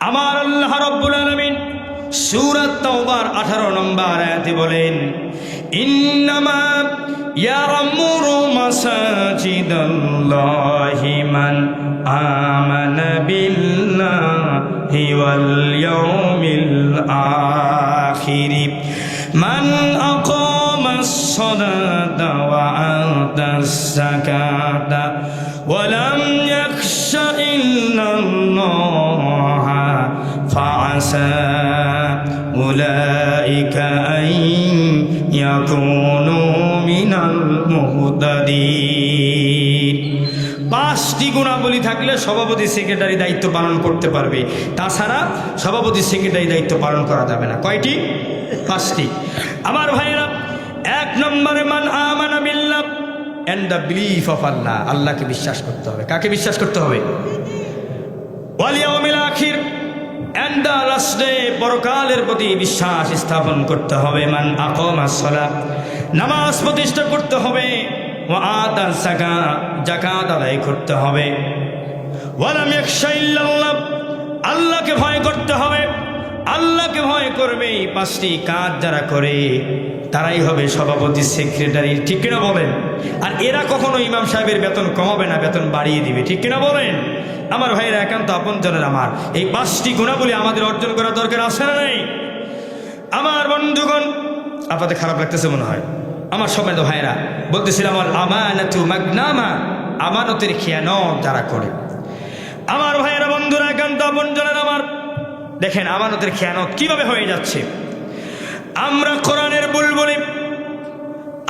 আমার আল্লাহ রাব্বুল আলামিন সূরা তাওবার 18 নম্বর আয়াতে বলেন, ইন্নামা ইয়ামুরু মাসাজিদাল্লাহি মান আমানা বিল্লাহি ওয়াল ইয়াউমিল আখির মান আকামাস সালাতা ওয়া আতাস যাকাতা ওয়া লাম ইয়াখশা ইল্লাল্লাহ ফাআসা উলাইকা আন ইয়াকুনু মিনাল মুহতাদিন। 5টি গুণাবলী থাকলে সভাপতি সেক্রেটারি দায়িত্ব পালন করতে পারবে, তাছাড়া সভাপতি সেক্রেটারি দায়িত্ব পালন করা যাবে না। কয়টি? 5টি। আমার ভাইয়েরা, 1 নম্বরে মান আমানা বিল্লাহ এন্ড দ্য বিলিফ অফ আল্লাহ, আল্লাহকে বিশ্বাস করতে হবে। কাকে বিশ্বাস করতে হবে? ওয়াল ইয়াউমিল আখির এন্ড দ্য লাস্ট ডে, পরকালের প্রতি বিশ্বাস স্থাপন করতে হবে। মান আকামাস সালাত, নামাজ প্রতিষ্ঠা করতে হবে। ওয়া আতাস যাকাত, যাকাত আদায় করতে হবে। ওয়া লাম ইয়াখশা ইল্লাল্লাহ, আল্লাহকে ভয় করতে হবে। আল্লাহকে ভয় করবে। 5টি কাজ যারা করে তারাই হবে সভাপতি সেক্রেটারি। ঠিক কিনা বলেন? আর এরা কখনো ইমাম সাহেবের বেতন কমাবে না, বেতন বাড়িয়ে দিবে। ঠিক কিনা বলেন? আমার ভাইয়েরা, একান্ত আপনজনের আমার, এই 5টি গুণাবলী আমাদের অর্জন করা দরকার আছে না নেই? আমার বন্ধুগণ, আপনাদের খারাপ লাগতেছে মনে হয়। আমার সম্মানিত ভাইয়েরা, বলতেছিলাম আল আমানাতু মাগনামা, আমানতের খেয়ানত যারা করে। আমার ভাইয়েরা, বন্ধুরা, একান্ত আপনজনের আমার, দেখেন আমানতের খেয়ানত কিভাবে হয়ে যাচ্ছে। আমরা কোরআনের বুলবুলি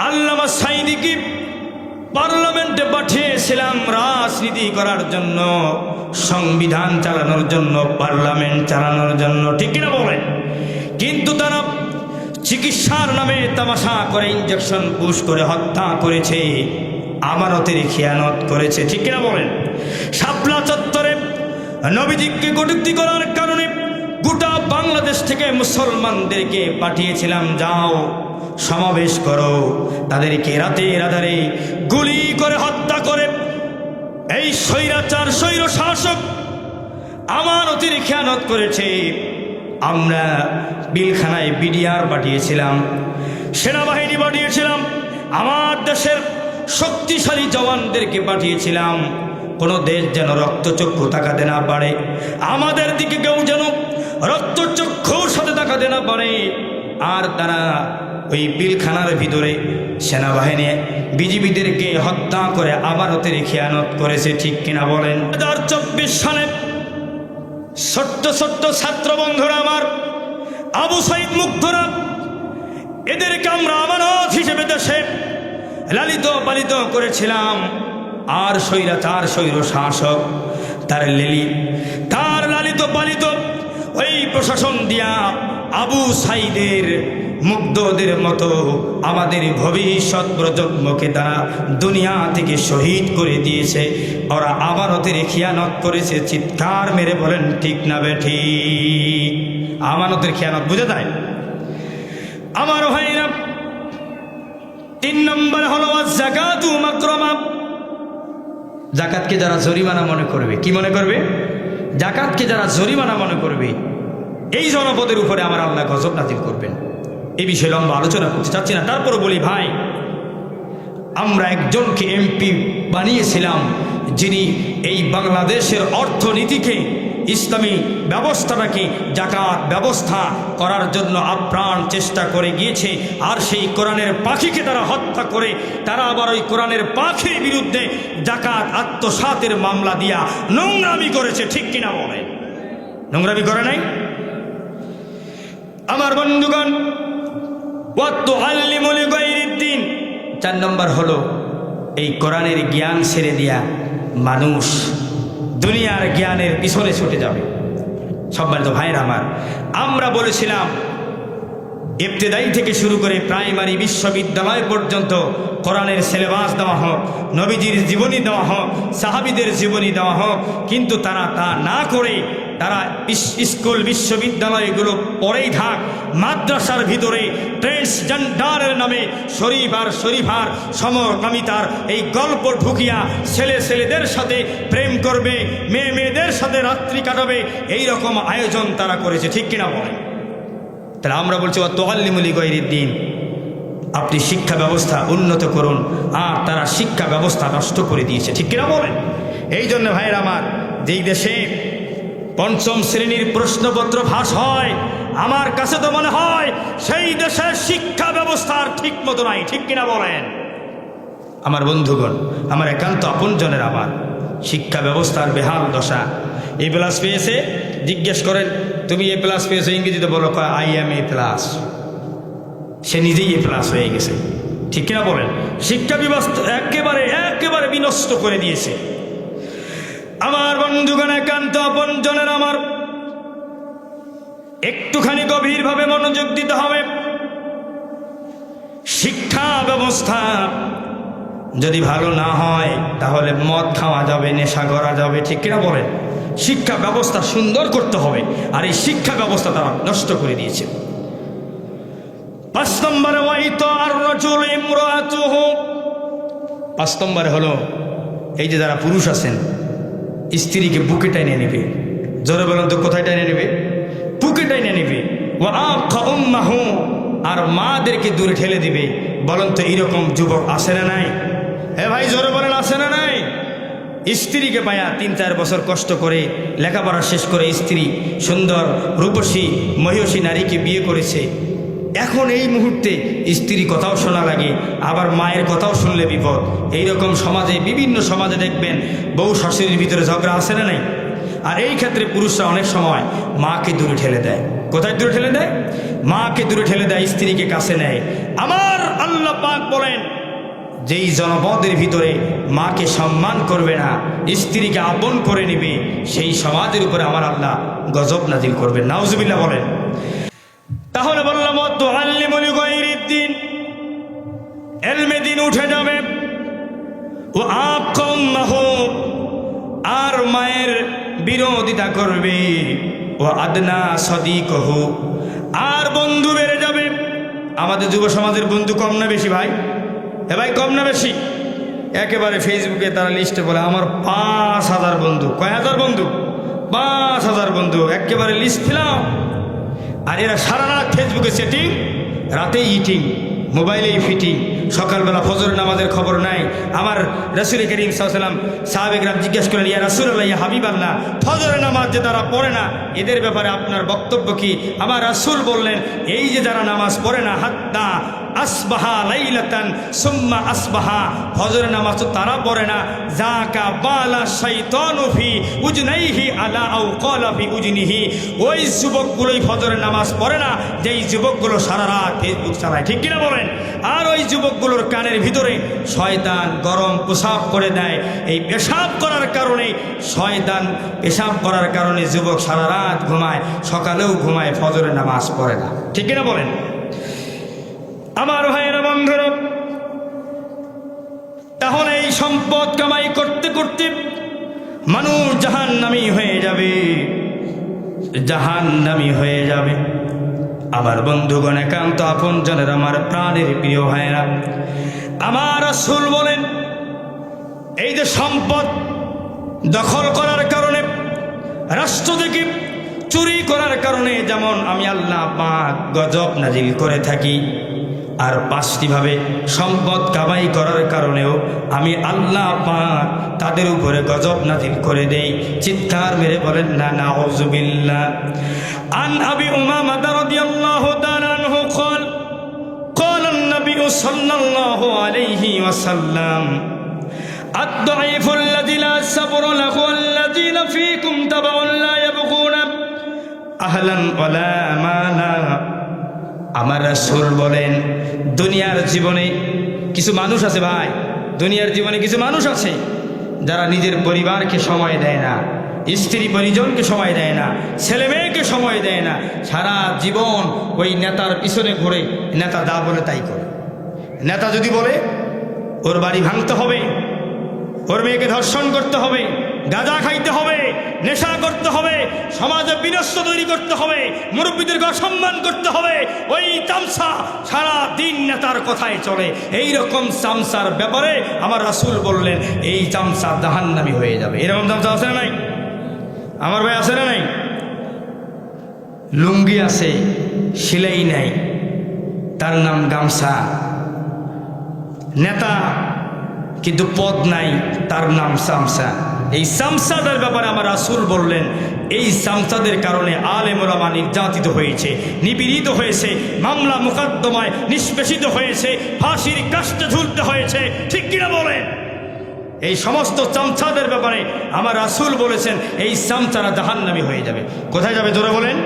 আল্লামা সাঈদীকে পার্লামেন্টে পাঠিয়েছিলাম রাজনীতি করার জন্য, সংবিধান চালানোর জন্য, পার্লামেন্ট চালানোর জন্য। ঠিক কিনা বলেন? কিন্তু তারা চিকিৎসার নামে তামাশা করে ইঞ্জেকশন পুশ করে হত্যা করেছে, আমানতের খেয়ানত করেছে। ঠিক কিনা বলেন? শাপলা চত্বরে নবীজিকে কটূক্তি করার কারণে গোটা বাংলাদেশ থেকে মুসলমানদেরকে পাঠিয়েছিলাম, যাও সমাবেশ করো। তাদেরকে রাতের আধারে গুলি করে হত্যা করে এই স্বৈরাচার স্বৈর শাসক আমানতের খেয়ানত করেছে। আমরা বিলখানায় বিডিআর পাঠিয়েছিলাম, সেনাবাহিনী পাঠিয়েছিলাম, আমার দেশের শক্তিশালী জওয়ানদেরকে পাঠিয়েছিলাম। কোনো দেশ যেন রক্তচক্ষু তাকাতে না পারে, আমাদের দিকে কেউ যেন রক্তচক্ষুর সাথে তাকাতে না পারে। আর তারা ওই বিলখানার ভিতরে সেনাবাহিনী বিজিবিদেরকে হত্যা করে আমানতের খেয়ানত করেছে। ঠিক কিনা বলেন? 2024 সালে ছোট্ট ছোট্ট ছাত্র বন্ধুরা আমার, আবু সাইদ মুগ্ধরা, এদেরকে আমরা আমানত হিসেবে দেশে লালিত পালিত করেছিলাম। আর স্বৈরাচার স্বৈর শাসক তার লালিত পালিত ওই প্রশাসন দিয়া আবু সাইদের মুগ্ধদের মতো আমাদের ভবিষ্যৎ প্রজন্মকে তারা দুনিয়া থেকে শহীদ করে দিয়েছে। ওরা আমানতের খেয়ানত করেছে। চিৎকার মেরে বলেন ঠিক না বেঠিক? আমানতের খেয়ানত বুঝে যায়? আমার ভাইরা, 3 নম্বর হলো যাকাতু মাকরামা। যাকাতকে যারা জরিমানা মনে করবে, কি মনে করবে? যাকাতকে যারা জরিমানা মনে করবে, এই জনপদের উপরে আমার আল্লাহ গজব নাজিল করবেন। এই বিষয়ে লম্বা আলোচনা করতে চাচ্ছি না, তারপরও বলি ভাই, আমরা একজনকে এমপি বানিয়েছিলাম যিনি এই বাংলাদেশের অর্থনীতিকে, ইসলামী ব্যবস্থাটাকে জাকাত ব্যবস্থা করার জন্য আপ্রাণ চেষ্টা করে গিয়েছে। আর সেই কোরআনের পাখিকে তারা হত্যা করে তারা আবার ওই কোরআনের পাখির বিরুদ্ধে জাকাত আত্মসাতের মামলা দিয়া নোংরামি করেছে। ঠিক কিনা বলে? নোংরামি করে নাই? আমার বন্ধুগণ, ওয়াতুআল্লিমুল গায়রিদ্দিন, 4 নম্বর হলো এই কোরআনের জ্ঞান ছেড়ে দিয়া মানুষ দুনিয়ার জ্ঞানের পিছনে ছুটে যাবে। সম্মানিত ভাইরা আমার, আমরা বলেছিলাম ইবতেদায়ী থেকে শুরু করে প্রাইমারি বিশ্ববিদ্যালয় পর্যন্ত কোরআনের সিলেবাস দেওয়া হোক, নবীজির জীবনী দেওয়া হোক, সাহাবীদের জীবনী দেওয়া হোক। কিন্তু তারা তা না করে তারা স্কুল বিশ্ববিদ্যালয় এগুলো পরেই থাক, মাদ্রাসার ভিতরে ট্রান্সজেন্ডারের নামে শরীফার সমকামিতার এই গল্প ঢুকিয়া ছেলেদের সাথে প্রেম করবে, মেয়েদের সাথে রাত্রি কাটাবে, এই রকম আয়োজন তারা করেছে, ঠিক কিনা বলেন? তাহলে আমরা বলছি তুআল্লিমুল গায়রিদ্দিন, আপনি শিক্ষা ব্যবস্থা উন্নত করুন, আর তারা শিক্ষা ব্যবস্থা নষ্ট করে দিয়েছে, ঠিক কিনা বলেন? এই জন্য ভাইয়ের আমার, যেই দেশে পঞ্চম শ্রেণীর প্রশ্নপত্র ফাঁস হয়, আমার কাছে তো মনে হয় সেই দেশের শিক্ষা ব্যবস্থার ঠিক মতো নাই, ঠিক কিনা বলেন? আমার বন্ধুগণ, আমার একান্ত আপনজনের, আমার শিক্ষা ব্যবস্থার বেহাল দশা। এ প্লাস পেয়েছে, জিজ্ঞেস করেন তুমি এ প্লাস পেয়েছো, ইংরেজিতে বলো আই এম এ প্লাস, সে নিজেই এ প্লাস হয়ে গেছে, ঠিক কিনা বলেন? শিক্ষা ব্যবস্থা একেবারে বিনষ্ট করে দিয়েছে। আমার বন্ধুগণ, একান্ত আপনজনের, আমার একটুখানি গভীরভাবে মনোযোগ দিতে হবে। শিক্ষা ব্যবস্থা যদি ভালো না হয় তাহলে মদ খাওয়া যাবে, নেশা করা যাবে, ঠিক কিনা বলেন? শিক্ষা ব্যবস্থা সুন্দর করতে হবে, আর এই শিক্ষা ব্যবস্থা তারা নষ্ট করে দিয়েছে। 5 নম্বরে পাঁচ নম্বরে হলো এই যে যারা পুরুষ আছেন, স্ত্রীকে বুকে টাইনে নেবে, জোরে বলেন তো কোথায় টাইনে নেবে? বুকে টাইনে নেবে। আর মাদেরকে দূরে ঠেলে দিবে। বলেন তো এইরকম যুবক আছে না নাই? হে ভাই জোরে বলেন, আছে না নাই? স্ত্রীকে পায়া 3-4 বছর কষ্ট করে লেখাপড়া শেষ করে স্ত্রী সুন্দর রূপসী মহিষী নারীকে বিয়ে করেছে। এখন এই মুহূর্তে স্ত্রী কথাও শোনা লাগে, আবার মায়ের কথাও শুনলে বিপদ। এইরকম সমাজে, বিভিন্ন সমাজে দেখবেন বউ শাশুড়ির ভিতরে ঝগড়া আছে না নাই? আর এই ক্ষেত্রে পুরুষরা অনেক সময় মাকে দূরে ঠেলে দেয়। কোথায় দূরে ঠেলে দেয়? মাকে দূরে ঠেলে দেয়, স্ত্রীকে কাছে নেয়। আমার আল্লাহ পাক বলেন, যেই জনপদের ভিতরে মাকে সম্মান করবে না, স্ত্রীকে আপন করে নিবে, সেই সমাজের উপরে আমার আল্লাহ গজব নাজিল করবেন। নাউজুবিল্লাহ বলেন। তাহলে বললাম তুআল্লিমুল গায়রিদ্দিন, ইলমে দ্বীন উঠে যাবে। ও আকাম্মাহু, আর মায়ের বিরোধিতা করবে। ও আদনা সাদিকহু, আর বন্ধু বেড়ে যাবে। আমাদের যুব সমাজের বন্ধু কম না বেশি ভাই? এ ভাই কম না বেশি? একেবারে ফেসবুকে তারা লিস্টে বলে আমার 5000 বন্ধু। কয় হাজার বন্ধু? 5000 বন্ধু, একেবারে লিস্ট ফেলাম। আর এরা সারা রাত ফেসবুকে সেটিং, রাতে ইটিং, মোবাইলেই ফিটিং, সকালবেলা ফজরের নামাজের খবর নাই। আমার রাসূল করিম সাল্লাল্লাহু আলাইহি ওয়াসাল্লাম সাহাবায়ে জিজ্ঞেস করলেন, ইয়া রাসূলুল্লাহ, ইয়া হাবিবাল্লাহ, ফজরের নামাজ যে তারা পড়ে না, এদের ব্যাপারে আপনার বক্তব্য কি? আমার রাসূল বললেন, এই যে যারা নামাজ পড়ে না, হাত্তা আসবাহা লাইলাতান সুম্মা আসবাহা, ফজরের নামাজ তো তারা পড়ে না, যাকা বালা শাইতানু ফি উজনাইহি আলা আও ক্বালা ফি উজনিহি, ওই যুবকগুলোই ফজরের নামাজ পড়ে না যেই যুবকগুলো সারা রাত ফেসবুক চালায়, ঠিক কিনা বলেন? আর ওই যুবকগুলোর কানের ভিতরে শয়তান গরম পেশাব করে দেয়। এই পেশাব করার কারণে, শয়তান পেশাব করার কারণে যুবক সারা রাত ঘুমায়, সকালেও ঘুমায়, ফজরের নামাজ পড়ে না, ঠিক কিনা বলেন? আমার ভাইয়েরা, বন্ধুরা, তাহলে এই সম্পদ কামাই করতে করতে মানুষ জাহান্নামী হয়ে যাবে, জাহান্নামী হয়ে যাবে। আমার বন্ধুগণ, একান্ত আপনজনের, আমার প্রাণের প্রিয় ভাইয়েরা, আমার রাসূল বলেন, এই যে সম্পদ দখল করার কারণে, রাষ্ট্র থেকে চুরি করার কারণে যেমন আমি আল্লাহ পাক গজব নাজিল করে থাকি, আর 5টি ভাবে সম্পদ কামাই করার কারণেও আমি আল্লাহ পাক তাদের উপরে গজব নাজিল করে দেই। চিৎকার মেরে বলেন না নাউযুবিল্লাহ। আন আবি উমামা রাদিয়াল্লাহু তাআলা আনহু قال قال النبي صلى الله عليه وسلم الضعيف الذي لا صبر له الذين فيكم تبع لا يبغون أهلا ولا مالا। আমার রাসূল বলেন, দুনিয়ার জীবনে কিছু মানুষ আছে ভাই, দুনিয়ার জীবনে কিছু মানুষ আছে যারা নিজের পরিবারকে সময় দেয় না, স্ত্রী পরিজনকে সময় দেয় না, ছেলে মেয়েকে সময় দেয় না, সারা জীবন ওই নেতার পিছনে ঘুরে, নেতা যা বলে তাই করে। নেতা যদি বলে ওর বাড়ি ভাঙতে হবে, ওর মেয়েকে ধর্ষণ করতে হবে, গাঁজা খাইতে হবে, নেশা করতে হবে, সমাজে বিনষ্ট তৈরি করতে হবে, মুরব্বীদেরকে অসম্মান করতে হবে, ওই তামসা সারা দিন নেতার কথায় চলে। এই রকম তামসার ব্যাপারে আমার রাসূল বললেন এই তামসা জাহান্নামী হয়ে যাবে। এরকম তামসা আছে না নাই? আমার ভাই আছে না নাই? লুঙ্গি আছে, সেলাই নাই, তার নাম গামছা। নেতা কিন্তু পদ নাই, তার নাম সামসা। এই সামসাদের ব্যাপারে আমার রাসূল বললেন এই সামসাদের কারণে আলেম ওলামা নির্যাতিত হয়েছে, নিপীড়িত হয়েছে, মামলা মোকদ্দমায় নিষ্পেষিত হয়েছে, ফাঁসির কাস্টে ঝুলতে হয়েছে। ঠিক কিনা বলেন? এই সমস্ত চামচাদের ব্যাপারে আমার রাসূল বলেছেন এই চামচারা জাহান্নামী হয়ে যাবে। কোথায় যাবে জোরে বলেন?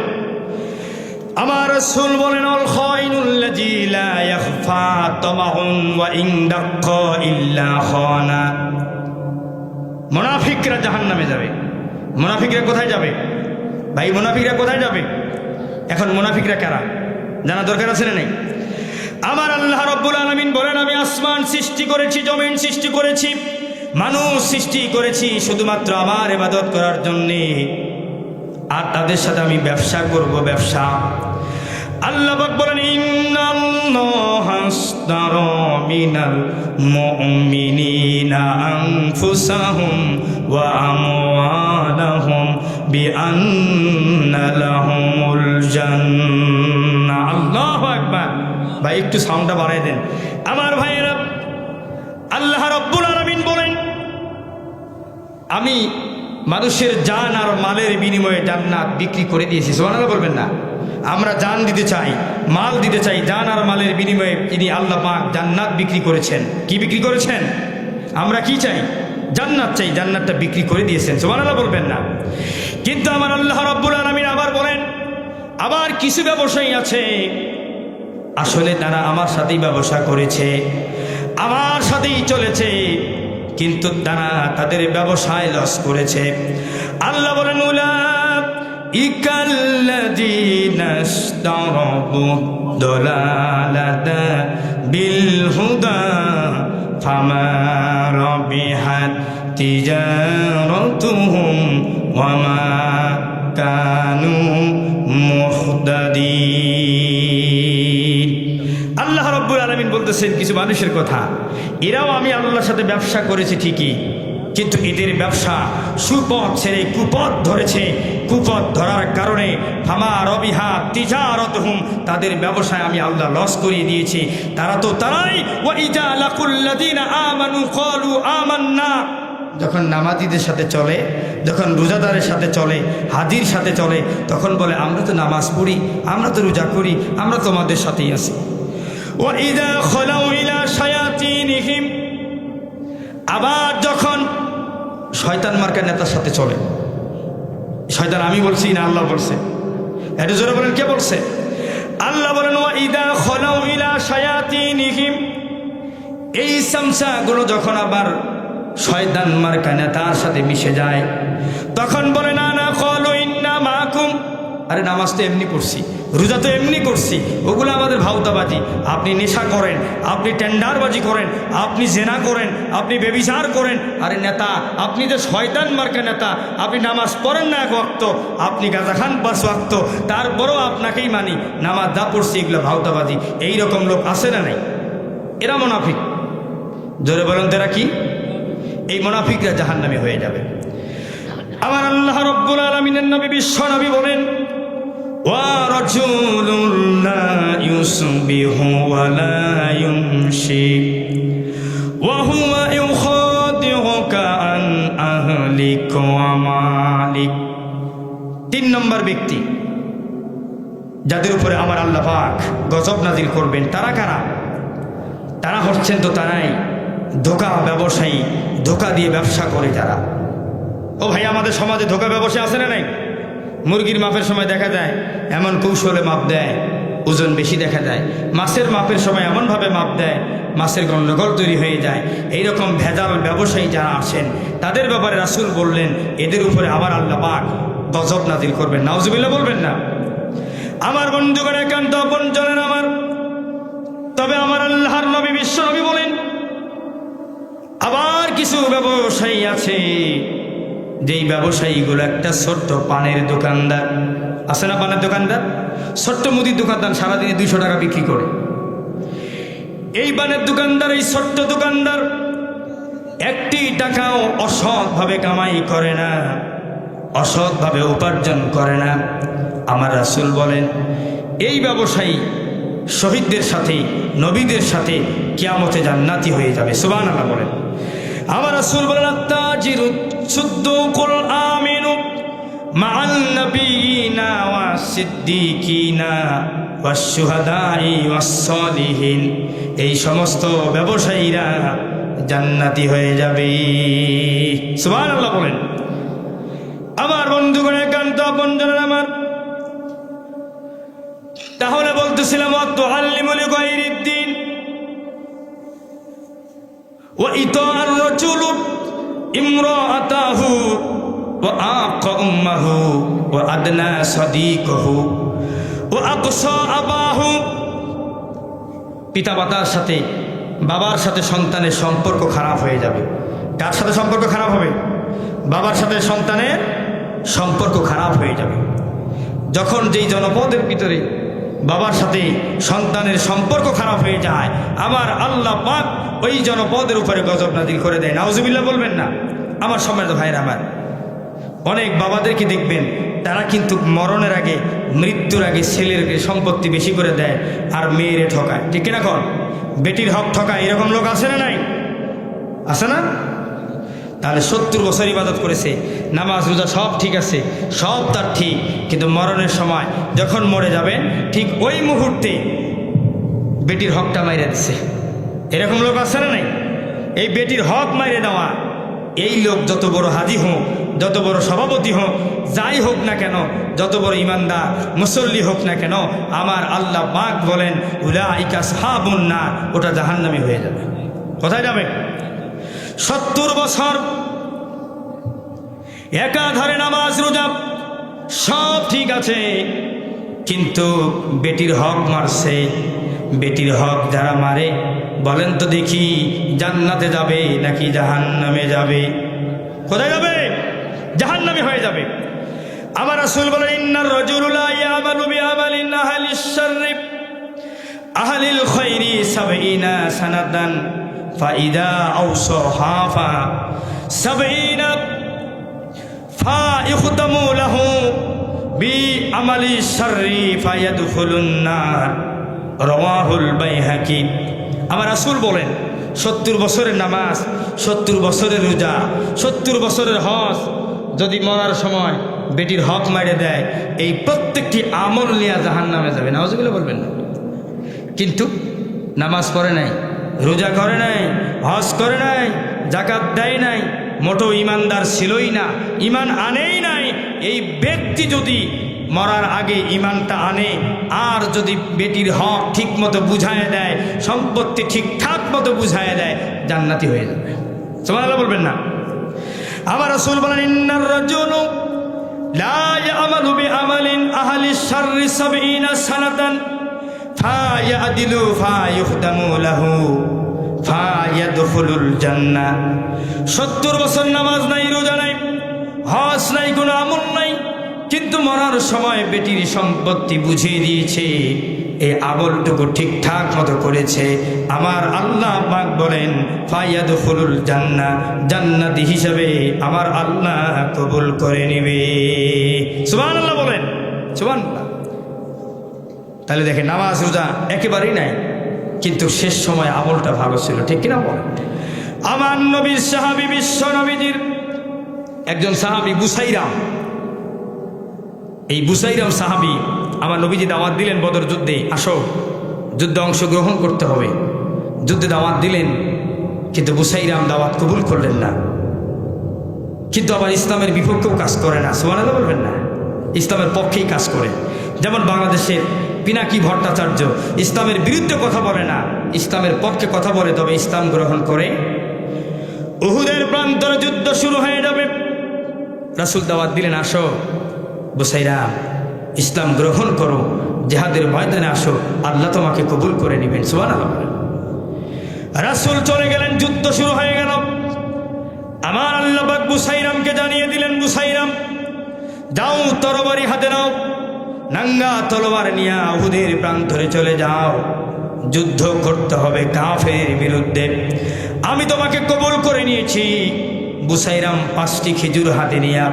আমার রাসূল বলেন আল খাইনুল্লাযী লা ইয়াখফা তামাউন ওয়া ইন দাক্কা ইল্লা খানা। মুনাফিকরা জাহান্নামে যাবে। মুনাফিকরা কোথায় যাবে ভাই? মুনাফিকরা কোথায় যাবে? এখন মুনাফিকরা কারা জানা দরকার আছে না নাই? আমার আল্লাহ রাব্বুল আলামিন বলেন আমি আসমান সৃষ্টি করেছি, জমিন সৃষ্টি করেছি, মানুষ সৃষ্টি করেছি শুধুমাত্র আমার ইবাদত করার জন্যে, আর তাদের সাথে আমি ব্যবসা করব। ব্যবসা আল্লাহ পাক বলেন ইন্নাল্লাহা আশতারা মিনাল মুমিনিনা আনফুসাহুম ওয়া আমওয়ালাহুম বিআন্না লাহুমুল জান্নাহ। আল্লাহু আকবার। ভাই একটু সাউন্ডটা বাড়ায় দেন আমার ভাইয়েরা। আল্লাহ রাব্বুল আলামিন বলেন আমি মানুষের জান আর মালের বিনিময়ে জান্নাত বিক্রি করে দিয়েছি। সুবহানাল্লাহ বলবেন না? আমরা জান দিতে চাই, মাল দিতে চাই, জান আর মালের বিনিময়ে তিনি আল্লাহ পাক জান্নাত বিক্রি করেছেন। কি বিক্রি করেছেন? আমরা কি চাই? জান্নাত চাই, জান্নাতটা বিক্রি করে দিয়েছেন। সুবহানাল্লাহ বলবেন না? কিন্তু আমার আল্লাহ রাব্বুল আলামিন আবার বলেন আবার কিছু ব্যবসায়ী আছে আসলে তারা আমার সাথেই ব্যবসা করেছে, আমার সাথেই চলেছে, কিন্তু তারা তাদের ব্যবসায় লস করেছে। আল্লাহ বলেন উলাইকাল্লাযীনা ইশতারাবু দালালাতা বিল হুদা ফামা রাবিহাত তিজারাতুহুম ওয়া মা কানু মুহতাদিন। আল্লাহ রাব্বুল আলামিন বলতেছেন কিছু মানুষের কথা, এরাও আমি আল্লাহর সাথে ব্যবসা করেছি ঠিকই, কিন্তু এদের ব্যবসা সুপথ ছেড়ে কুপথ ধরেছে। কুপথ ধরার কারণে ফামা রবিহা তিজারাতুহুম, তাদের ব্যবসায় আমি আল্লাহ লস করিয়ে দিয়েছি। তারা তো তারাই ওয়া ইজা লাকুল্লাযীনা আমানু ক্বালু আমান্না, যখন নামাজীদের সাথে চলে, যখন রোজাদারের সাথে চলে, হাজির সাথে চলে, তখন বলে আমরা তো নামাজ পড়ি, আমরা তো রোজা করি, আমরা তোমাদের সাথেই আছি। وَإِذَا خَلَوْا إِلَى شَيَاطِينِهِمْ, আবার যখন শয়তান মার্কা নেতার সাথে চলে, শয়তান আমি বলছি না আল্লাহ বলছে? এটা জোরে বলেন কে বলছে? আল্লাহ বলেন وَإِذَا خَلَوْا إِلَى شَيَاطِينِهِمْ, এই সামসাগুলো যখন আবার শয়তান মার্কা নেতার সাথে মিশে যায়, তখন বলে না না ক্বালু ইন্না মাআকুম, আরে নামাজ তো এমনি পড়ছি, রোজা তো এমনি করছি, ওগুলো আমাদের ভাউতাবাজি। আপনি নেশা করেন, আপনি টেন্ডারবাজি করেন, আপনি জেনা করেন, আপনি ব্যভিচার করেন। আরে নেতা, আপনি যে শয়তান মার্কা নেতা, আপনি নামাজ পড়েন না এক ওয়াক্ত, আপনি গাঁজা খান 5 ওয়াক্ত, তারপরেও আপনাকেই মানি, নামাজ যা পড়ছি এগুলো ভাউতাবাজি। এইরকম লোক আছে না নাই? এরা মুনাফিক। জোরে বলেন তারা কি? এই মুনাফিকরা জাহান্নামী হয়ে যাবে। আমার আল্লাহ রাব্বুল আলামিনের নবী বিশ্ব নবী বলেন ওয়া রাজুলুন লা ইউসবিহু ওয়া লা ইউমশি ওয়া হুয়া ইউখাদিউকা আন আহলিকা ওয়া মালিক। 3 নম্বর ব্যক্তি যাদের উপরে আমার আল্লাহ পাক গজব নাজিল করবেন, তারা কারা? তারা হচ্ছেন তো তারাই ধোঁকা ব্যবসায়ী, ধোঁকা দিয়ে ব্যবসা করে যারা। ও ভাই, আমাদের সমাজে ধোঁকা ব্যবসা আছে না নাই? মুরগির মাপের সময় দেখা যায় এমন কৌশলে মাপ দেয়, ওজন বেশি দেখা যায়। মাছের মাপের সময় এমনভাবে মাপ দেয়, মাছের গন্ডগোল তৈরি হয়ে যায়। এইরকম ভেজাল ব্যবসায়ী যারা আছেন, তাদের ব্যাপারে রাসূল বললেন এদের উপরে আবার আল্লাহ পাক গজব নাজিল করবেন। নাউজুবিল্লাহ বলবেন না? আমার বন্ধুগণ, একান্ত আপনজনেরা আমার, তবে আমার আল্লাহর নবী বিশ্ব নবী বলেন আবার কিছু ব্যবসায়ী আছে যেই ব্যবসায়ীগুলো, একটা ছোট্ট পানের দোকানদার আছে না, পানের দোকানদার, ছোট্ট মুদির দোকানদার, সারাদিনে 200 টাকা বিক্রি করে। এই পানের দোকানদার, এই ছোট্ট দোকানদার একটি টাকাও অসৎভাবে কামাই করে না, অসৎভাবে উপার্জন করে না। আমার রাসূল বলেন এই ব্যবসায়ী শহীদদের সাথে, নবীদের সাথে কিয়ামতে জান্নাতি হয়ে যাবে। সুবহানাল্লাহ বলেন। আমার রাসূল বলেন আত-তাজিরু সুদ্দুকুল আমিনু মা'আন নাবিয়িনা ওয়াস সিদ্দিকিনা ওয়াস শুহাদাই ওয়াস সালিহিন। এই সমস্ত ব্যবসায়ীরা জান্নাতি হয়ে যাবে। সুবহানাল্লাহ বলেন। আমার বন্ধুগণ, একান্ত আপনজনেরা আমার, তাহলে বলতেছিলাম তুআল্লিমুল গায়রিদ্দিন ওয়া ইতাআর রাজুল ইমরাআতাহু ওয়া আqa উম্মাহু ওয়া আদনা সাদিকাহু ওয়া আকসা আবাহু। পিতামাতার সাথে, বাবার সাথে সন্তানের সম্পর্ক খারাপ হয়ে যাবে। কার সাথে সম্পর্ক খারাপ হবে? বাবার সাথে সন্তানের সম্পর্ক খারাপ হয়ে যাবে। যখন যেই জনপদের ভিতরে বাবার সাথে সন্তানের সম্পর্ক খারাপ হয়ে যায়, আমার আল্লাহ পাক ওই জনপদের উপরে গজব নাজিল করে দেয়। নাউজুবিল্লাহ বলবেন না। আমার সম্মানিত ভাইরা আমার, অনেক বাবাদেরকে দেখবেন তারা কিন্তু মরণের আগে, মৃত্যুর আগে ছেলের সম্পত্তি বেশি করে দেয় আর মেয়েরে ঠকায়। ঠিক কিনা কন? বেটির হক ঠকায়। এরকম লোক আছে না নাই? আছে না? তাহলে 70 বছর ইবাদত করেছে, নামাজ রোজা সব ঠিক আছে, সব তার ঠিক, কিন্তু মরণের সময় যখন মরে যাবেন ঠিক ওই মুহূর্তে বেটির হকটা মাইরে দিচ্ছে। এরকম লোক আছে না নাই? এই বেটির হক মাইরে দেওয়া, এই লোক যত বড় হাজি হোক, যত বড় সভাপতি হোক, যাই হোক না কেন, যত বড় ইমানদার মুসল্লি হোক না কেন, আমার আল্লাহ পাক বলেন উলাইকা আসহাবুন নার, ওটা জাহান্নামী হয়ে যাবে। কোথায় যাবে? 70 বছর একাধারে নামাজ রোজা সব ঠিক আছে, কিন্তু বেটির হক মারছে। বেটির হক যারা মারে, বলেন তো দেখি জান্নাতে যাবে নাকি জাহান্নামে যাবে? কোথায় যাবে? জাহান্নামে হয়ে যাবে। আমার রাসূল বলেন ইন্নার রাজুলা লা ইয়ামালু বিআমালিন আহলিশ শাররি আহলিল খায়রি 70 সানাতান ফাইদা আওসাহা ফা 70 ফাইখতামু লাহু বিআমালি শাররি ফায়াদখুলুন নার। রাওয়াহুল বাইহাকি। আমার রাসূল বলেন 70 বছরের নামাজ, 70 বছরের রোজা, 70 বছরের হজ যদি মরার সময় বেটির হক মারে দেয়, এই প্রত্যেকটি আমল নিয়ে জাহান্নামে যাবে। নাউজুবিল্লাহ বলবেন না। কিন্তু নামাজ পড়ে নাই, রোজা করে নাই, হজ করে নাই, যাকাত দেয় নাই, মোটো ইমানদার ছিলই না, ইমান আনেই নাই, এই ব্যক্তি যদি মরার আগে ইমানটা আনে আর যদি বেটির হক ঠিক মতো বুঝায় দেয়, সম্পত্তি ঠিকঠাক মতো বুঝায় দেয়, জান্নাতি হয়ে যাবে। সুবহানাল্লাহ বলবেন না। আমার রাসূল বলেন ইন্নার রাজুলু লা ইয়ামালু বিআমালিন আহলিশ শাররি 70 সানাতান ফায়াদিলু ফায়ুখদামু লাহু ফায়াদখুলুল জান্নাহ। 70 বছর নামাজ নাই, রোজা নাই, হজ নাই, কোনো আমল নাই, কিন্তু মরার সময় বেটির সম্পত্তি বুঝিয়ে দিয়েছে, এই আমলটুকু ঠিকঠাক মতো করেছে, আমার আল্লাহ পাক বলেন ফায়াদখুলুল জান্নাহ, জান্নাতি হিসাবে আমার আল্লাহ কবুল করে নেবে। সুবহানাল্লাহ বলেন। সুবহানাল্লাহ। তাহলে দেখেন নামাজ রোজা একেবারেই নাই, কিন্তু শেষ সময় আমলটা ভালো ছিল। ঠিক কিনা বলেন? আমার নবীর সাহাবী, বিশ্ব নবীজির একজন সাহাবী বুসাইরাম। এই বুসাইরাম সাহাবী আমার নবীজি দাওয়াত দিলেন বদর যুদ্ধে, আসো যুদ্ধে অংশগ্রহণ করতে হবে। যুদ্ধে দাওয়াত দিলেন, কিন্তু বুসাইরাম দাওয়াত কবুল করলেন না। কিন্তু আবার ইসলামের বিপক্ষেও কাজ করে না। সুবহানাল্লাহ বলবেন না। ইসলামের পক্ষেই কাজ করে। যেমন বাংলাদেশের পিনাকি ভট্টাচার্য ইসলামের বিরুদ্ধে কথা বলে না, ইসলামের পক্ষে কথা বলে, তবে ইসলাম গ্রহণ করে। উহুদের প্রান্তরে যুদ্ধ শুরু হয়ে যাবে, রাসূল দাওয়াত দিলেন, আসো বুসাইরাম ইসলাম গ্রহণ করো, জিহাদের ময়দানে আসো, আল্লাহ তোমাকে কবুল করে নেবেন। সুবহানাল্লাহ। রাসূল চলে গেলেন, যুদ্ধ শুরু হয়ে গেল। আমার আল্লাহ পাক বুসাইরামকে জানিয়ে দিলেন, বুসাইরাম যাও, তরবারি হাতে নাও, নাঙ্গা তলোয়ার নিয়ে উহুদের প্রান্তরে চলে যাও, যুদ্ধ করতে হবে কাফের বিরুদ্ধে। আমি তোমাকে কবুল করে নিয়েছি। বুসাইরাম 5টি খেজুর হাতে নিয়ে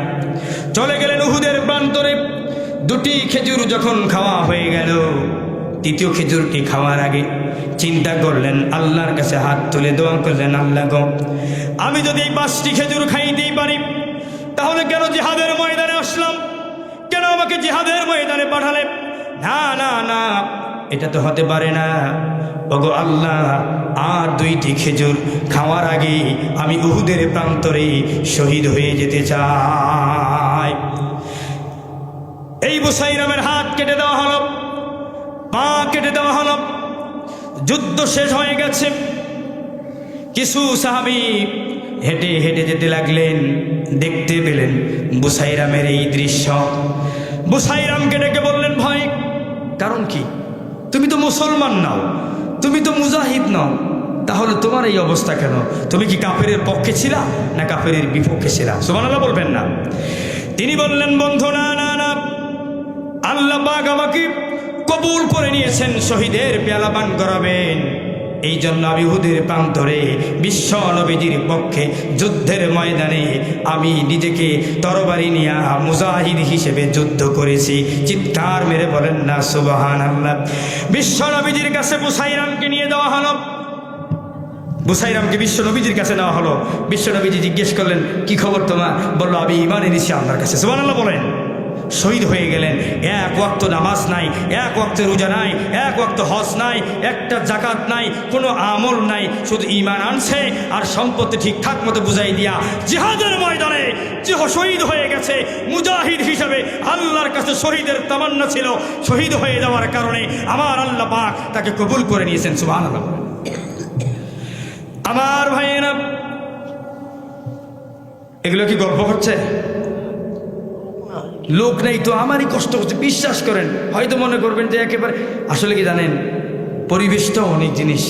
চলে গেলেন উহুদের প্রান্তরে। 2টি খেজুর যখন খাওয়া হয়ে গেল, 3য় খেজুরটি খাওয়ার আগে চিন্তা করলেন, আল্লাহর কাছে হাত তুলে দোয়া করলেন, আল্লাহ গো, আমি যদি এই 5টি খেজুর খাইতেই পারি, তাহলে কেন জিহাদের ময়দানে আসলাম? কেন আমাকে জিহাদের ময়দানে পাঠালে? না না না, এটা তো হতে পারে না। ওগো আল্লাহ, আর 2টি খেজুর খাওয়ার আগে আমি উহুদের প্রান্তরে শহীদ হয়ে যেতে চাই। এই বুসাইরামের হাত কেটে দেওয়া হলো, পা কেটে দেওয়া হলো। যুদ্ধ শেষ হয়ে গেছে। কিছু সাহাবী হেঁটে হেঁটে যেতে লাগলেন, দেখতে পেলেন বুসাইরামের এই দৃশ্য। বুসাইরামকে ডেকে বললেন, ভাই, কারণ কি? তুমি তো মুসলমান নাও, তুমি তো মুজাহিদ নাও, তাহলে তোমার এই অবস্থা কেন? তুমি কি কাফেরের পক্ষে ছিলা না কাফেরের বিপক্ষে ছিলা? সুবহানাল্লাহ বলবেন না? তিনি বললেন, বন্ধু, না না না, আল্লাহ পাক আমাকে কবুল করে নিয়েছেন, শহীদের পেয়ালা পান করাবেন। এই জন্য আমি উহুদের প্রান্তরে বিশ্ব নবীজির পক্ষে যুদ্ধের ময়দানে আমি নিজেকে তরবারি নিয়ে মুজাহিদ হিসেবে যুদ্ধ করেছি। চিৎকার মেরে বলেন না সুবহানাল্লাহ। বিশ্ব নবীজির কাছে বুসাইরামকে নিয়ে দেওয়া হলো। বুসাইরামকে বিশ্ব নবীজির কাছে নেওয়া হলো। বিশ্ব নবীজি জিজ্ঞেস করলেন, কি খবর তোমার? বললো, আমি ঈমান এনেছি আল্লাহর কাছে। সুবহানাল্লাহ বলেন। শহীদ হয়ে গেলেন। 1 ওয়াক্ত নামাজ নাই, 1 ওয়াক্ত রোজা নাই, 1 ওয়াক্ত হজ নাই, একটা জাকাত নাই, কোনো আমল নাই, শুধু ঈমান আনছে আর সম্পত্তি ঠিকঠাক মতো বুঝাই দিয়া জিহাদের ময়দানে যে শহীদ হয়ে গেছে। মুজাহিদ হিসাবে আল্লাহর কাছে শহীদের তামান্না ছিল, শহীদ হয়ে যাওয়ার কারণে আমার আল্লাহ পাক তাকে কবুল করে নিয়েছেন। সুবহানাল্লাহ। আমার ভাইয়েরা, এগুলো কি গল্প হচ্ছে? লোক নেই তো আমারই কষ্ট হচ্ছে, বিশ্বাস করেন। হয়তো মনে করবেন যে একেবারে, আসলে কি জানেন, পরিবেশটাও অনেক জিনিস।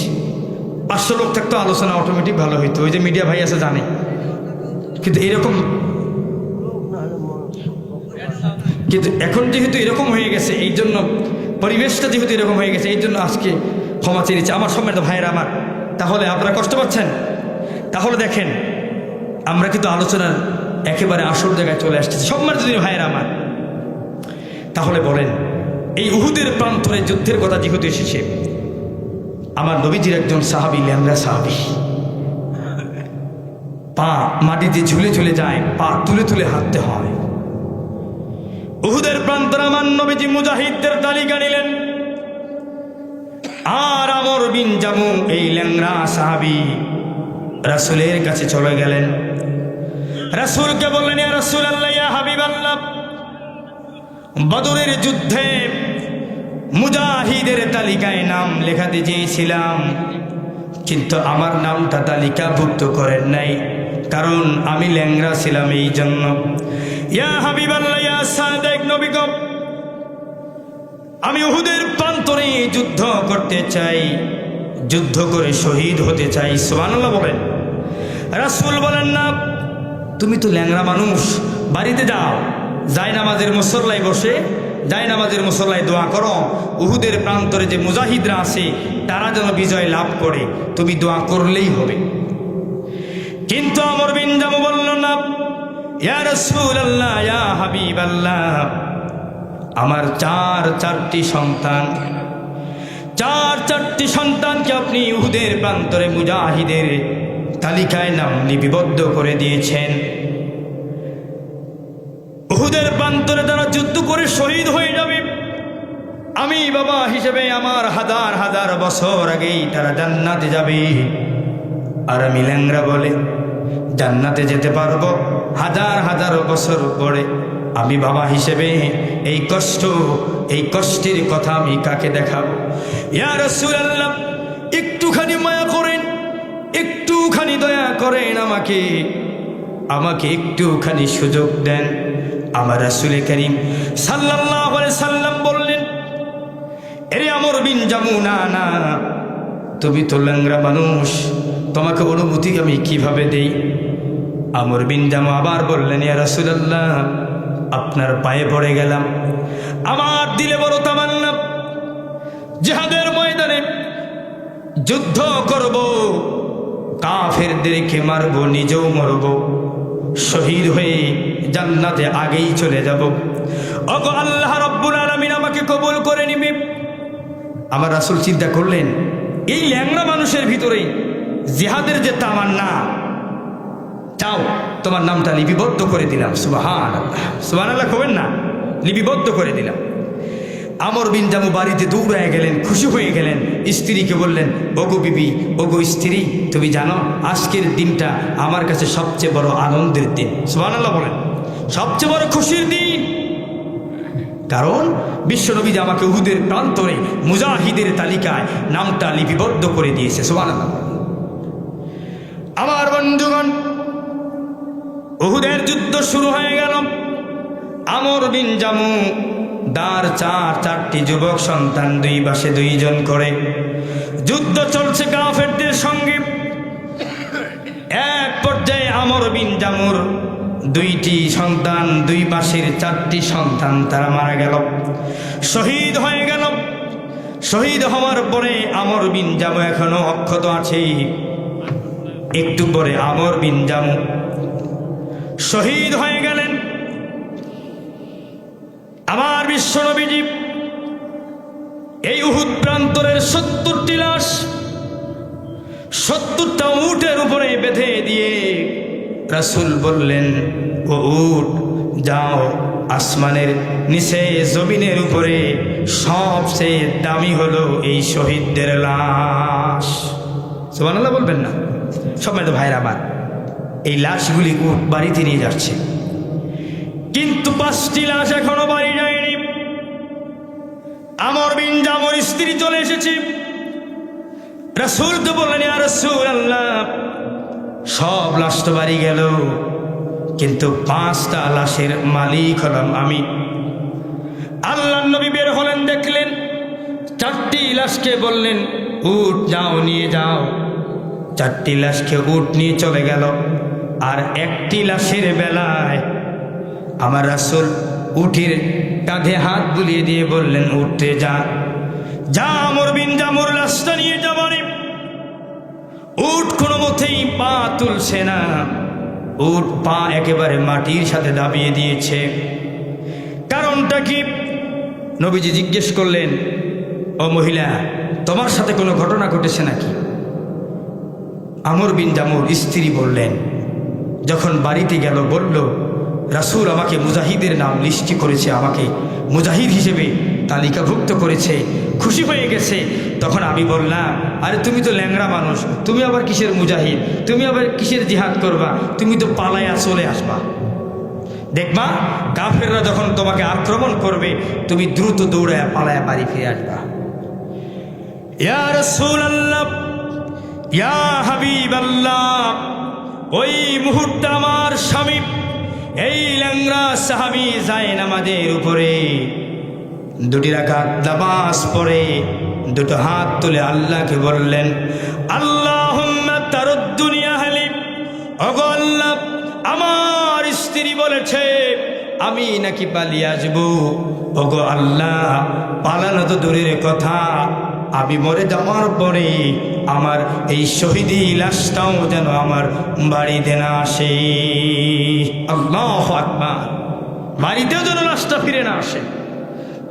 500 লোক থাকতো, আলোচনা অটোমেটিক ভালো হইতো, ওই যে মিডিয়া ভাই আছে জানে। কিন্তু এরকম, কিন্তু এখন যেহেতু এরকম হয়ে গেছে, এই জন্য পরিবেশটা যেহেতু এরকম হয়ে গেছে, এই জন্য আজকে ক্ষমা চেয়েছি আমার সম্মানিত ভাইয়েরা আমার। তাহলে আপনারা কষ্ট পাচ্ছেন? তাহলে দেখেন, আমরা কিন্তু আলোচনার একেবারে আসল জায়গায় চলে আসতেছি সম্মানিত ভাইয়েরা আমার। তাহলে বলেন, এই উহুদের প্রান্তরে যুদ্ধের কথা যেহেতু এসেছে, আমার নবীজির একজন সাহাবী, ল্যাংড়া সাহাবী, পা মাটিতে ঝুলে ঝুলে যায়, পা তুলে তুলে হাঁটতে হয়। উহুদের প্রান্তরে আমার নবীজি মুজাহিদদের তালিকা নিলেন, আর আমর বিন জামু এই ল্যাংড়া সাহাবী রাসূলের কাছে চলে গেলেন। রাসূলকে বললেন, ইয়া রাসূলুল্লাহ, ইয়া হাবিবাল্লাহ, বদরের যুদ্ধে মুজাহিদের তালিকায় নাম লেখাতে চেয়েছিলাম, কিন্তু আমার নামটা তালিকাভুক্ত করেন নাই, কারণ আমি ল্যাংড়া ছিলাম এই জন্য। ইয়া হাবিবাল্লাহ, ইয়া সাদিক নবী গো, আমি উহুদের প্রান্তরে যুদ্ধ করতে চাই, যুদ্ধ করে শহীদ হতে চাই। সুবহানাল্লাহ বলেন। রাসূল বলেন, না, তুমি তো ল্যাংড়া মানুষ, বাড়িতে যাও, জায়নামাজের মুসল্লায় বসে জায়নামাজের মুসল্লায় দোয়া করো, উহুদের প্রান্তরে যে মুজাহিদরা আছে তারা যেন বিজয় লাভ করে, তুমি দোয়া করলেই হবে। কিন্তু আমর বিন জামু বলল, না, ইয়া রাসূলুল্লাহ, ইয়া হাবিবাল্লাহ, আমার চারটি সন্তান, চারটি সন্তানকে আপনি উহুদের প্রান্তরে মুজাহিদের তালিকায় নাম লিপিবদ্ধ করে দিয়েছেন। উহুদের প্রান্তরে তারা যুদ্ধ করে শহীদ হয়ে যাবে। আমি বাবা হিসেবে আমার হাজার হাজার বছর আগেই তারা জান্নাতে যাবে, আর আমি ল্যাংড়া বলে জান্নাতে যেতে পারবো হাজার হাজার বছর পরে। আমি বাবা হিসেবে এই কষ্টের কথা আমি কাকে দেখাবো? ইয়া রাসূলুল্লাহ, একটুখানি মায়া করেন, একটুখানি দয়া করেন, আমাকে একটুখানি সুযোগ দেন। আমার রাসূল করিম সাল্লাল্লাহু আলাইহি সাল্লাম বললেন, এরে আমর বিন জামু, না না, তুমি তো ল্যাংড়া মানুষ, তোমাকে অনুমতি আমি কিভাবে দেই? আমর বিন জামু আবার বললেন, ইয়া রাসূলুল্লাহ, আপনার পায়ে পড়ে গেলাম, আমার দিলে বড় তামান্না, জিহাদের ময়দানে যুদ্ধ করব, কাফেরদেরকে মারব, নিজেও মরব, শহীদ হয়ে জান্নাতে আগেই চলে যাব। ওগো আল্লাহ রাব্বুল আলামিন আমাকে কবুল করে নিবে। আমার রাসূল চিন্তা করলেন, এই ল্যাংড়া মানুষের ভিতরে জিহাদের যে তামান্না, চাও তোমার নামটা লিপিবদ্ধ করে দিলাম। সুবহানাল্লাহ, সুবহানাল্লাহ কবেন না, লিপিবদ্ধ করে দিলাম। আমর বিন জামু বাড়িতে দৌড়ায় গেলেন, খুশি হয়ে গেলেন, স্ত্রীকে বললেন, ওগো বিবি, ওগো স্ত্রী, তুমি জানো আজকের দিনটা আমার কাছে সবচেয়ে বড় আনন্দের দিন। সুবহানাল্লাহ বলেন, সবচেয়ে বড় খুশির দিন, কারণ বিশ্বনবী যে আমাকে উহুদের প্রান্তরে মুজাহিদের তালিকায় নামটা লিপিবদ্ধ করে দিয়েছে। সুবহানাল্লাহ। আমার বন্ধুগণ, উহুদের যুদ্ধ শুরু হয়ে গেল। আমর বিন জামু দার চারটি যুবক সন্তান, দুই পাশে দুইজন করে যুদ্ধ চলছে কাফেরদের সঙ্গে। এক পর্যায়ে আমর বিন জামুর দুইটি সন্তান, দুই পাশের চারটি সন্তান তারা মারা গেল, শহীদ হয়ে গেল। শহীদ হওয়ার পরে আমর বিন জামু এখনো অক্ষত আছে। একটু পরে আমর বিন জামু শহীদ হয়ে গেলেন। আমার বিশ্বনবীজি এই উহুদ প্রান্তরের 70টি লাশ 70টা উটের উপরে বেঁধে দিয়ে রাসূল বললেন, ও উট, যাও আসমানের নিচে জমিনের উপরে সবচেয়ে দামি হলো এই শহীদদের লাশ। সুবহানাল্লাহ বলবেন না? সম্মানিত ভাইরা আমার, এই লাশগুলি উট বাড়িতে নিয়ে যাচ্ছে, কিন্তু 5টি লাশ এখনো বাড়ি যায়নি। আমর বিন জামুর স্ত্রী চলে এসেছে। রাসূল তো বললেন, ইয়া রাসূলুল্লাহ, সব লাশ তো বাড়ি গেল, কিন্তু 5টা লাশের মালিক হলাম আমি। আল্লাহর নবী বের হলেন, দেখলেন 4টি লাশকে বললেন, উট যাও, নিয়ে যাও। 4টি লাশকে উট নিয়ে চলে গেল। আর 1টি লাশের বেলায় আমার রাসূল উটের কাঁধে হাত বুলিয়ে দিয়ে বললেন, উঠতে যা, যা আমর বিন জামুর লাশটা নিয়ে যাবারে। উট কোনো মতেই পা তুলছে না, উট পা একেবারে মাটির সাথে দাবিয়ে দিয়েছে। কারণটা কি? নবীজি জিজ্ঞেস করলেন, ও মহিলা, তোমার সাথে কোনো ঘটনা ঘটেছে নাকি? আমর বিন জামুর স্ত্রী বললেন, যখন বাড়িতে গেল বলল, রাসূল আমাকে মুজাহিদের নাম লিস্টি করেছে, আমাকে মুজাহিদ হিসেবে তালিকাভুক্ত করেছে, খুশি হয়ে গেছে। তখন আমি বললাম, আরে তুমি তো ল্যাংড়া মানুষ, তুমি আবার কিসের মুজাহিদ, তুমি আবার কিসের জিহাদ করবা, তুমি তো পালায়া চলে আসবা। দেখবা কাফেররা যখন তোমাকে আক্রমণ করবে, তুমি দ্রুত দৌড়ায়া পালায়া বাড়ি ফিরে আসবা। ইয়া রাসূলুল্লাহ, ইয়া হাবিবাল্লাহ, ওই মুহূর্তে আমার স্বামী এই ল্যাংড়া সাহাবী জায়নামাজের উপরে 2 রাকাত নামাজ পড়ে 2 হাত তুলে আল্লাহকে বললেন, আল্লাহুম্মা তারুদ্দুনি আহলি, ওগো আল্লাহ, আমার স্ত্রী বলেছে আমি নাকি পালিয়ে আসবো। ওগো আল্লাহ, পালানো তো দূরের কথা, আমি মরে যাওয়ার পরে আমার এই শহীদি লাশটাও যেন আমার বাড়িতে না আসে। আল্লাহু আকবার, বাড়িতেও যেন লাশটা ফিরে না আসে।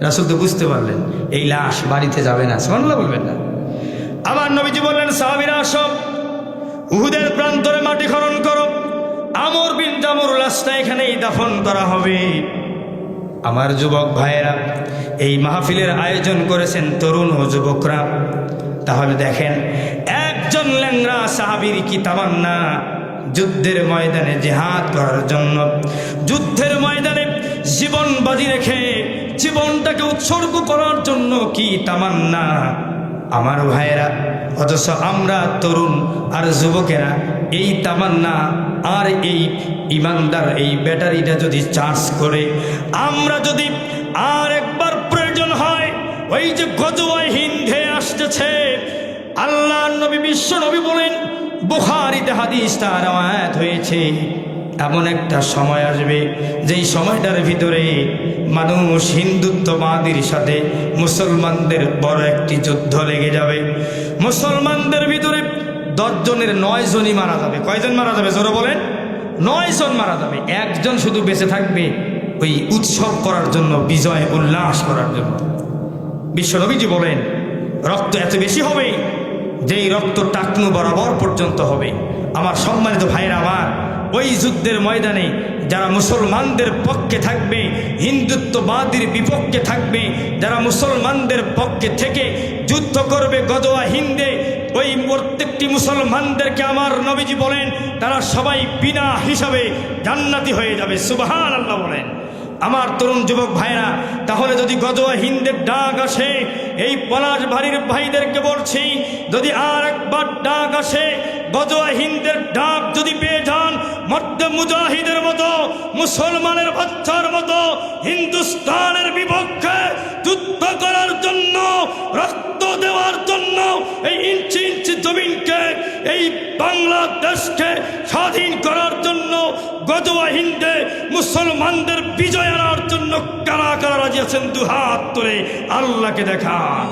রাসূল তো বুঝতে পারলেন এই লাশ বাড়িতে যাবে না। সুবহানাল্লাহ বলবেন না? আবার নবীজি বললেন, সাহাবীরা আসো, উহুদের প্রান্তরে মাটি খনন করো, আমর বিন জামুর লাশটা এখানেই দাফন করা হবে। আমার যুবক ভাইয়েরা, এই মাহফিলের আয়োজন করেছেন তরুণ ও যুবকরা। তাহলে দেখেন, একজন ল্যাংড়া সাহাবীর কি তামান্না, যুদ্ধের ময়দানে জিহাদ করার জন্য, যুদ্ধের ময়দানে জীবন বাজি রেখে জীবনটাকে উৎসর্গ করার জন্য কি তামান্না আমার ভাইয়েরা। অথচ আমরা তরুণ আর যুবকেরা এই তামান্না আর এই ইমানদার এই ব্যাটারিটা যদি চার্জ করে, আমরা যদি আর একবার প্রয়োজন হয়, ওই যে গজওয়ায়ে হিন্দে আসতেছে, আল্লাহর নবী বিশ্ব নবী বলেন, বুখারীতে হাদিসটা রওয়ায়াত হয়েছে, এমন একটা সময় আসবে যেই সময়টার ভিতরে মানুষ হিন্দুত্ববাদীর সাথে মুসলমানদের বড় একটি যুদ্ধ লেগে যাবে। মুসলমানদের ভিতরে 10 জনের 9 জনই মারা যাবে। কয়জন মারা যাবে জোরে বলেন? 9 জন মারা যাবে। একজন শুধু বেঁচে থাকবে ওই উৎসব করার জন্য, বিজয় উল্লাস করার জন্য। বিশ্বনবীজি বলেন রক্ত এত বেশি হবে যেই রক্ত টাকনু বরাবর পর্যন্ত হবে। আমার সম্মানিত ভাইরা আমার, ওই যুদ্ধের ময়দানে যারা মুসলমানদের পক্ষে থাকবে, হিন্দুত্ববাদীর বিপক্ষে থাকবে, যারা মুসলমানদের পক্ষে থেকে যুদ্ধ করবে গজওয়া হিন্দে, ওই প্রত্যেকটি মুসলমানদেরকে আমার নবীজি বলেন তারা সবাই বিনা হিসাবে জান্নাতি হয়ে যাবে। সুবহানাল্লাহ বলেন। আমার তরুণ যুবক ভাইরা, তাহলে যদি গজওয়া হিন্দের ডাক আসে, এই পলাশবাড়ির ভাইদেরকে বলছি, যদি আর একবার ডাক আসে, গজওয়া হিন্দের ডাক যদি পেয়ে যান, মর্দে মুজাহিদের মতো, মুসলমানের বাচ্চার মতো হিন্দুস্তানের বিপক্ষে যুদ্ধ করার জন্য, রক্ত দেওয়ার জন্য, এই ইঞ্চি ইঞ্চি জমিনকে, এই বাংলাদেশকে স্বাধীন করার জন্য, গজওয়া হিন্দে মুসলমানদের বিজয় আনার জন্য কারা কারা রাজি আছেন? দুহাত তুলে আল্লাহকে দেখান।